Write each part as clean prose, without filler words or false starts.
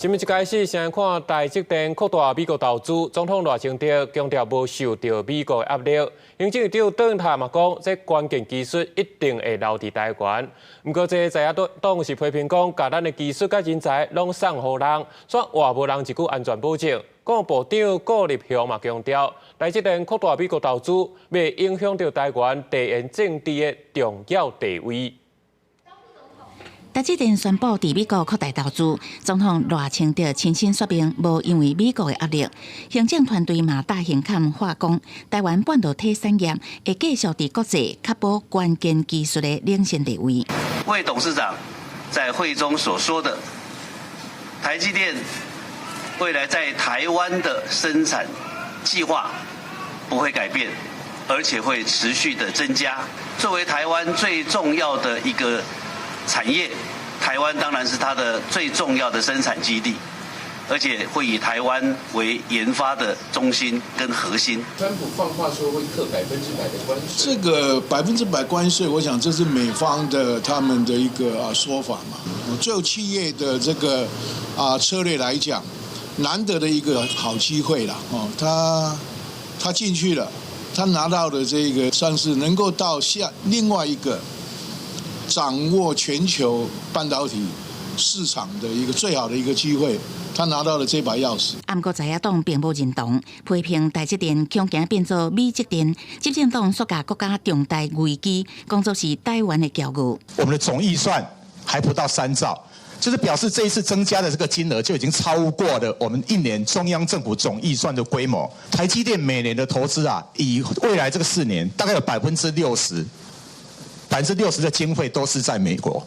新闻一开始，先看台积电扩大美国投资，总统赖清德强调无受到美国的压力。行政院长邓塔嘛讲，这关键技术一定会留伫台湾。不过，这在野党是批评讲，把咱的技术甲人才拢送互人，却话无人一句安全保证。国务部长顾立雄嘛强调，台积电扩大美国投资，未影响到台湾地缘政治的重要地位。台积电宣布伫美国扩大投资，总统赖清德亲身说明，无因为美国的压力。行政团队嘛大声喊话讲，台湾半导体产业会继续伫国际确保关键技术的领先地位。魏董事长在会中所说的，台积电未来在台湾的生产计划不会改变，而且会持续的增加。作为台湾最重要的一个产业，台湾当然是它的最重要的生产基地，而且会以台湾为研发的中心跟核心。川普放话说会课100%的关税，这个100%关税，我想这是美方的他们的一个说法嘛。就企业的这个策略来讲，难得的一个好机会啦。他进去了，他拿到的这个算是能够到另外一个掌握全球半导体市场的一个最好的一个机会，他拿到了这把钥匙。不过在野党并无认同，批评台积电强行变作美积电，执政党说甲国家重大危机，工作是台湾的骄傲。我们的总预算还不到3兆，就是表示这一次增加的这个金额就已经超过了我们一年中央政府总预算的规模。台积电每年的投资以未来这个4年，大概有60%的经费都是在美国，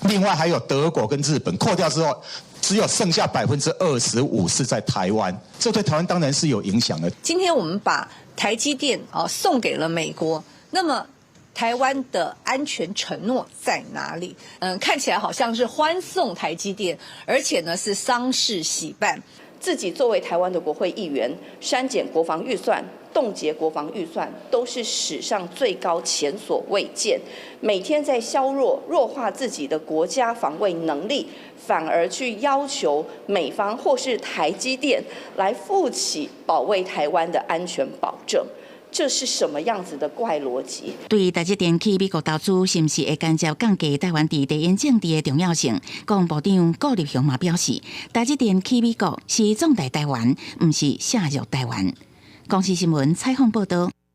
另外还有德国跟日本，扣掉之后，只有剩下25%是在台湾，这对台湾当然是有影响的。今天我们把台积电送给了美国，那么台湾的安全承诺在哪里？看起来好像是欢送台积电，而且呢是丧事喜办。自己作为台湾的国会议员，删减国防预算、冻结国防预算，都是史上最高，前所未见。每天在弱化自己的国家防卫能力，反而去要求美方或是台积电来负起保卫台湾的安全保证。这是什么样子的怪逻辑？对于台积电去美国投资，是不是会间接降低台湾地缘政治的重要性？国务部长顾立雄嘛表示，台积电去美国是壮大台湾，不是下入台湾。公视新闻采访报道。